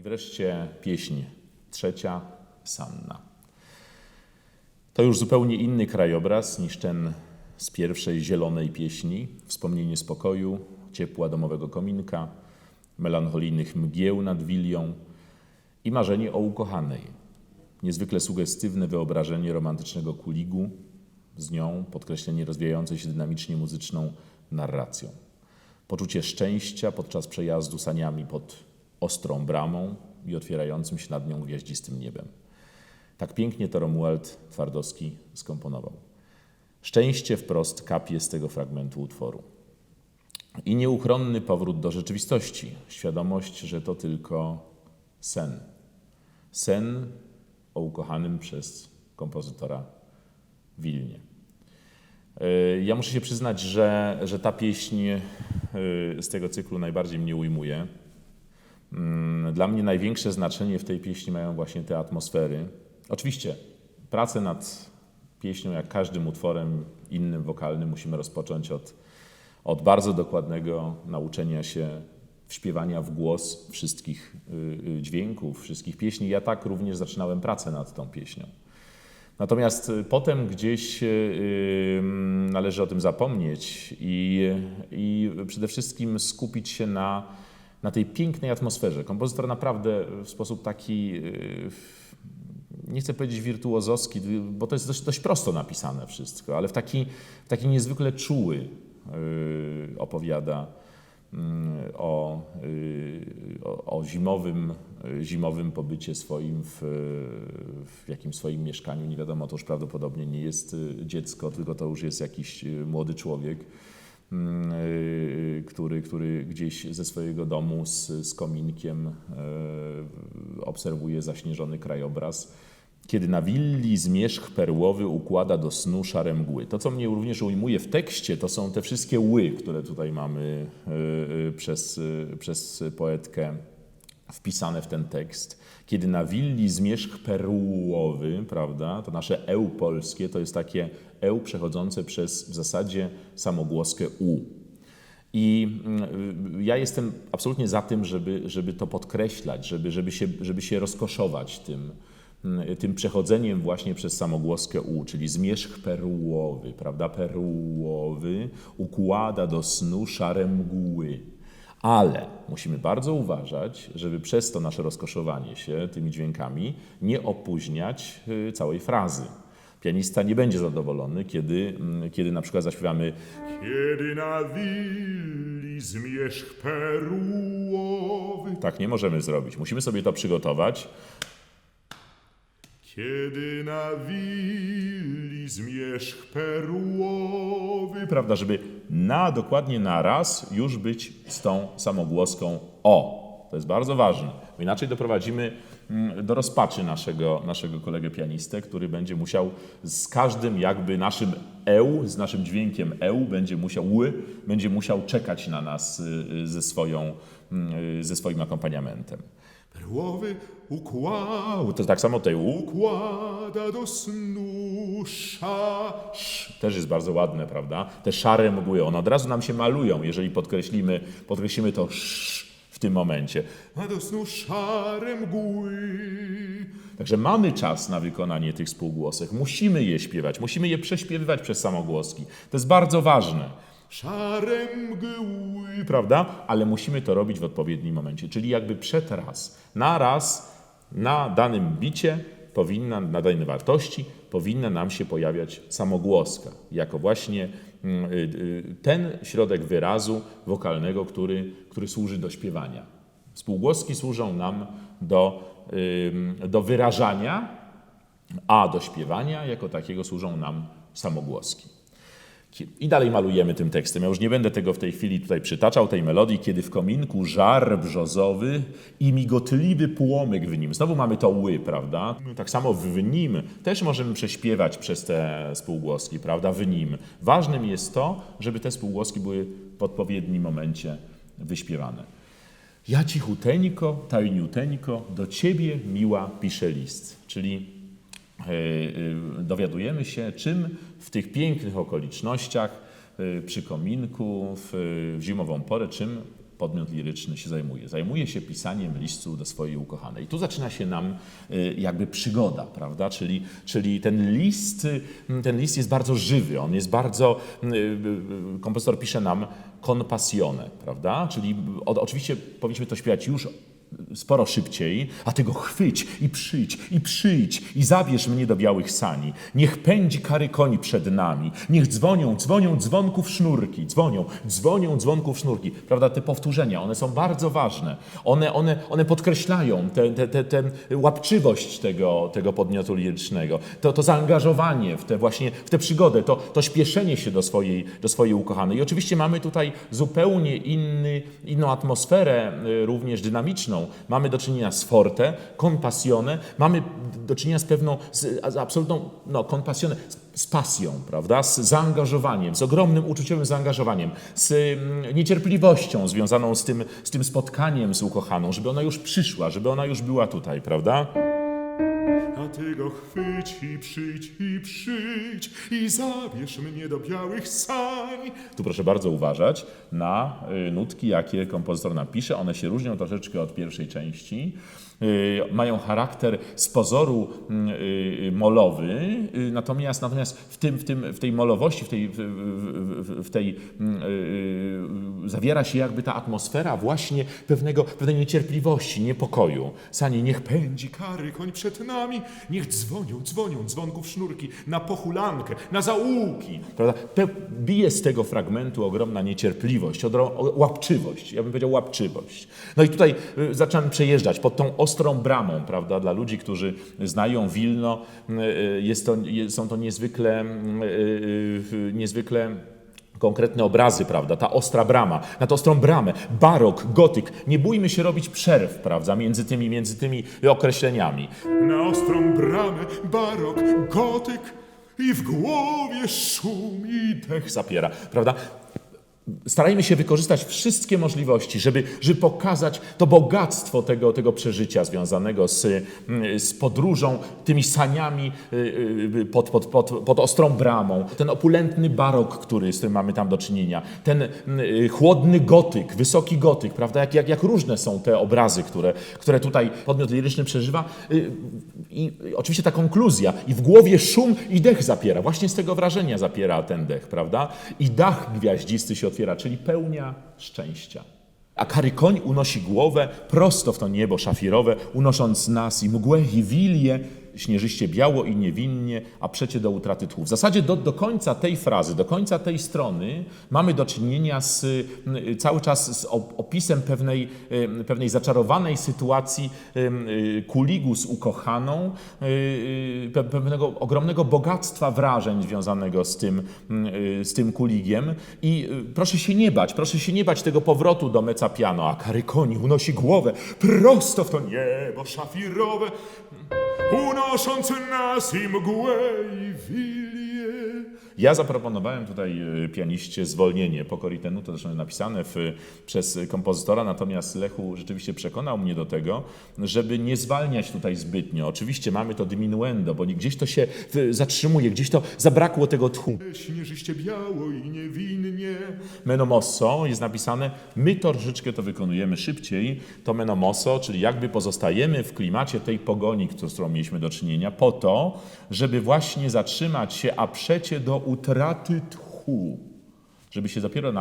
I wreszcie pieśń trzecia, Sanna. To już zupełnie inny krajobraz niż ten z pierwszej zielonej pieśni. Wspomnienie spokoju, ciepła domowego kominka, melancholijnych mgieł nad Wilią i marzenie o ukochanej. Niezwykle sugestywne wyobrażenie romantycznego kuligu, z nią podkreślenie rozwijającej się dynamicznie muzyczną narracją. Poczucie szczęścia podczas przejazdu saniami pod ostrą bramą i otwierającym się nad nią gwiaździstym niebem. Tak pięknie to Romuald Twardowski skomponował. Szczęście wprost kapie z tego fragmentu utworu. I nieuchronny powrót do rzeczywistości. Świadomość, że to tylko sen. Sen o ukochanym przez kompozytora Wilnie. Ja muszę się przyznać, że ta pieśń z tego cyklu najbardziej mnie ujmuje. Dla mnie największe znaczenie w tej pieśni mają właśnie te atmosfery. Oczywiście pracę nad pieśnią, jak każdym utworem innym wokalnym, musimy rozpocząć od bardzo dokładnego nauczenia się śpiewania w głos wszystkich dźwięków, wszystkich pieśni. Ja tak również zaczynałem pracę nad tą pieśnią. Natomiast potem gdzieś należy o tym zapomnieć i przede wszystkim skupić się na tej pięknej atmosferze. Kompozytor naprawdę w sposób taki, nie chcę powiedzieć wirtuozowski, bo to jest dość prosto napisane wszystko, ale w taki niezwykle czuły opowiada o zimowym pobycie swoim w jakimś swoim mieszkaniu. Nie wiadomo, to już prawdopodobnie nie jest dziecko, tylko to już jest jakiś młody człowiek, który gdzieś ze swojego domu z kominkiem obserwuje zaśnieżony krajobraz. Kiedy na willi zmierzch perłowy układa do snu szare mgły. To, co mnie również ujmuje w tekście, to są te wszystkie ły, które tutaj mamy przez poetkę wpisane w ten tekst. Kiedy na willi zmierzch perłowy, prawda, to nasze eł polskie to jest takie eł przechodzące przez w zasadzie samogłoskę u. I ja jestem absolutnie za tym, żeby to podkreślać, żeby się rozkoszować tym przechodzeniem właśnie przez samogłoskę u, czyli zmierzch perłowy, prawda, perłowy układa do snu szare mgły. Ale musimy bardzo uważać, żeby przez to nasze rozkoszowanie się tymi dźwiękami nie opóźniać całej frazy. Pianista nie będzie zadowolony, kiedy na przykład zaśpiewamy Kiedy na willi zmierzch perłowy. Tak nie możemy zrobić. Musimy sobie to przygotować. Kiedy na willi zmierzch perłowy. Prawda, żeby dokładnie na raz już być z tą samogłoską o. To jest bardzo ważne, bo inaczej doprowadzimy do rozpaczy naszego kolegę pianistę, który będzie musiał z każdym jakby naszym eł, z naszym dźwiękiem eł, będzie musiał czekać na nas ze swoim akompaniamentem. Perłowy układ. To tak samo tutaj układa do snu też jest bardzo ładne, prawda? Te szare mgły, one od razu nam się malują, jeżeli podkreślimy to w tym momencie. A do snu szare mgły. Także mamy czas na wykonanie tych spółgłosek. Musimy je śpiewać, musimy je prześpiewywać przez samogłoski. To jest bardzo ważne. Szare mgły, prawda? Ale musimy to robić w odpowiednim momencie, czyli jakby raz, na danym bicie, na danej wartości powinna nam się pojawiać samogłoska, jako właśnie ten środek wyrazu wokalnego, który służy do śpiewania. Spółgłoski służą nam do wyrażania, a do śpiewania jako takiego służą nam samogłoski. I dalej malujemy tym tekstem. Ja już nie będę tego w tej chwili tutaj przytaczał, tej melodii, kiedy w kominku żar brzozowy i migotliwy płomyk w nim. Znowu mamy to ły, prawda? Tak samo w nim też możemy prześpiewać przez te spółgłoski, prawda? W nim. Ważnym jest to, żeby te spółgłoski były w odpowiednim momencie wyśpiewane. Ja cichuteńko, tajniuteńko, do ciebie miła piszę list. Czyli dowiadujemy się, czym w tych pięknych okolicznościach przy kominku w zimową porę, czym podmiot liryczny się zajmuje? Zajmuje się pisaniem listu do swojej ukochanej. Tu zaczyna się nam jakby przygoda, prawda? Czyli ten list jest bardzo żywy, on jest bardzo, kompozytor pisze nam con passione, prawda? Czyli oczywiście powinniśmy to śpiewać już sporo szybciej, a ty go chwyć i przyjdź i zabierz mnie do białych sani. Niech pędzi kary koń przed nami, niech dzwonią dzwonków sznurki, dzwonią dzwonków sznurki. Prawda, te powtórzenia, one są bardzo ważne. One podkreślają tę łapczywość tego podmiotu lirycznego, to zaangażowanie w tę przygodę, to śpieszenie się do swojej ukochanej. I oczywiście mamy tutaj zupełnie inną atmosferę, również dynamiczną. Mamy do czynienia z forte, con passione, mamy do czynienia z absolutną, con passione, z pasją, prawda? Z zaangażowaniem, z ogromnym uczuciowym zaangażowaniem, z niecierpliwością związaną z tym spotkaniem z ukochaną, żeby ona już przyszła, żeby ona już była tutaj, prawda? A ty go chwyć i zabierz mnie do białych sań. Tu proszę bardzo uważać na nutki, jakie kompozytor napisze. One się różnią troszeczkę od pierwszej części. Mają charakter z pozoru molowy, natomiast w tej molowości, zawiera się jakby ta atmosfera właśnie pewnej niecierpliwości, niepokoju. Sanie, niech pędzi Kary koń przed nami, niech dzwonią dzwonków sznurki na pochulankę, na zaułki. prawda? Bije z tego fragmentu ogromna niecierpliwość, łapczywość, ja bym powiedział łapczywość. No i tutaj zaczynamy przejeżdżać pod tą ostrą bramą, prawda? Dla ludzi, którzy znają Wilno, są to niezwykle konkretne obrazy, prawda? Ta ostra brama, na tę ostrą bramę, barok, gotyk. Nie bójmy się robić przerw, prawda? Między tymi określeniami. Na ostrą bramę, barok, gotyk i w głowie szum i dech. Zapiera, prawda? Starajmy się wykorzystać wszystkie możliwości, żeby pokazać to bogactwo tego przeżycia związanego z podróżą, tymi saniami pod ostrą bramą, ten opulentny barok, z którym mamy tam do czynienia, ten chłodny gotyk, wysoki gotyk, prawda? Jak różne są te obrazy, które tutaj podmiot liryczny przeżywa. I oczywiście ta konkluzja, i w głowie szum i dech zapiera. Właśnie z tego wrażenia zapiera ten dech, prawda? I dach gwiaździsty się otwiera, czyli pełnia szczęścia. A kary koń unosi głowę prosto w to niebo szafirowe, unosząc nas i mgłę i wilię, śnieżyście biało i niewinnie, a przecie do utraty tchu. W zasadzie do końca tej frazy, do końca tej strony mamy do czynienia cały czas z opisem pewnej zaczarowanej sytuacji Kuligu z ukochaną, pewnego ogromnego bogactwa wrażeń związanego z tym Kuligiem. I proszę się nie bać tego powrotu do mezza piano, a kary koni unosi głowę prosto w to niebo szafirowe, Unosząc nas i mgłę i wilię. Ja zaproponowałem tutaj pianiście zwolnienie pokoritenu, to zresztą jest napisane przez kompozytora, natomiast Lechu rzeczywiście przekonał mnie do tego, żeby nie zwalniać tutaj zbytnio. Oczywiście mamy to diminuendo, bo gdzieś to się zatrzymuje, gdzieś to zabrakło tego tchu. Śnieżyście biało i niewinnie. Meno mosso jest napisane, my troszeczkę to wykonujemy szybciej, to meno mosso, czyli jakby pozostajemy w klimacie tej pogoni, z którą mieliśmy do czynienia, po to, żeby właśnie zatrzymać się, a przecie do utraty tchu, żeby się dopiero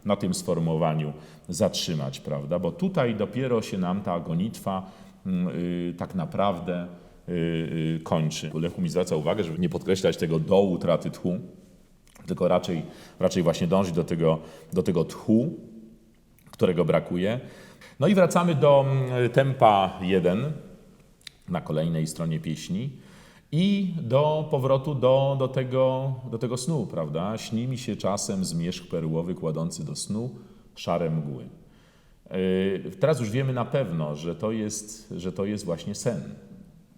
na tym sformułowaniu zatrzymać, prawda? Bo tutaj dopiero się nam ta gonitwa tak naprawdę kończy. Lechu mi zwraca uwagę, żeby nie podkreślać tego do utraty tchu, tylko raczej właśnie dążyć do tego tchu, którego brakuje. No i wracamy do tempa 1 na kolejnej stronie pieśni i do powrotu do tego snu, prawda? Śni mi się czasem zmierzch perłowy kładący do snu szare mgły. Teraz już wiemy na pewno, że to jest właśnie sen,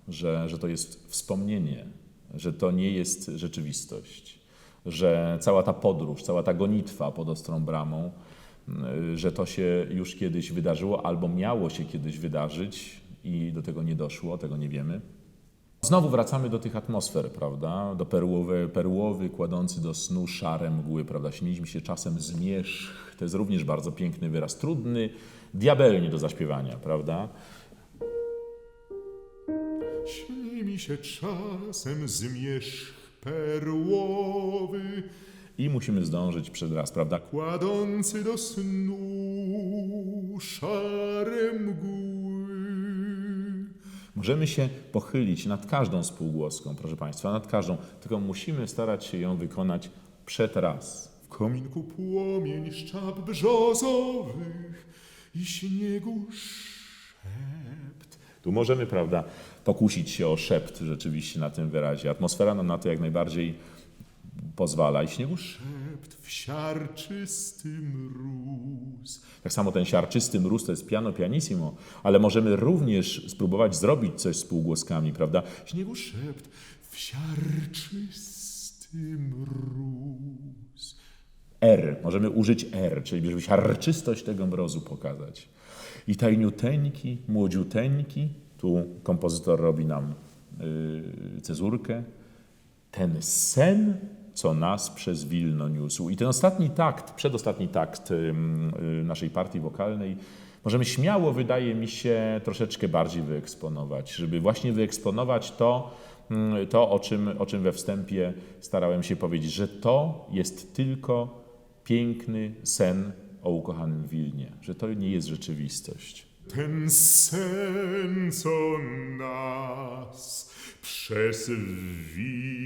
że to jest wspomnienie, że to nie jest rzeczywistość, że cała ta podróż, cała ta gonitwa pod ostrą bramą, że to się już kiedyś wydarzyło albo miało się kiedyś wydarzyć i do tego nie doszło, tego nie wiemy. Znowu wracamy do tych atmosfer, prawda? Do perłowy, kładący do snu szare mgły, prawda? Śniliśmy się czasem zmierzch. To jest również bardzo piękny wyraz, trudny, diabelnie do zaśpiewania, prawda? Śni mi się czasem zmierzch perłowy, I musimy zdążyć przed raz, prawda? kładący do snu szare mgły. Możemy się pochylić nad każdą spółgłoską, proszę Państwa, nad każdą, tylko musimy starać się ją wykonać przed raz. W kominku płomień szczap brzozowych i śniegu szept. Tu możemy, prawda, pokusić się o szept rzeczywiście na tym wyrazie. Atmosfera nam na to jak najbardziej pozwala. I śniegu Szept w siarczysty mróz. tak samo ten siarczysty mróz to jest piano pianissimo, ale możemy również spróbować zrobić coś z półgłoskami, prawda? Śniegu szept w siarczysty mróz. R, możemy użyć R, czyli żeby siarczystość tego mrozu pokazać. I tajniuteńki, młodziuteńki, tu kompozytor robi nam cezurkę, ten sen, co nas przez Wilno niósł. I ten ostatni takt, przedostatni takt naszej partii wokalnej możemy śmiało, wydaje mi się, troszeczkę bardziej wyeksponować, żeby właśnie wyeksponować to o czym we wstępie starałem się powiedzieć, że to jest tylko piękny sen o ukochanym Wilnie, że to nie jest rzeczywistość. Ten sen, co nas przez Wilno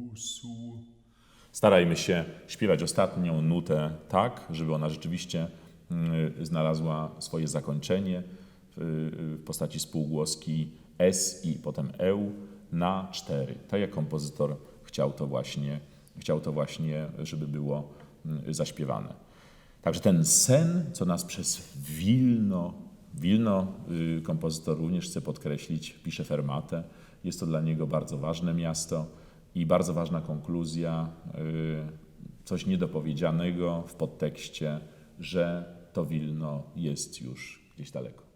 niósł. Starajmy się śpiewać ostatnią nutę tak, żeby ona rzeczywiście znalazła swoje zakończenie w postaci spółgłoski S i potem eł na 4. Tak jak kompozytor chciał to właśnie, żeby było zaśpiewane. Także ten sen, co nas przez Wilno kompozytor również chce podkreślić, pisze fermatę. Jest to dla niego bardzo ważne miasto i bardzo ważna konkluzja, coś niedopowiedzianego w podtekście, że to Wilno jest już gdzieś daleko.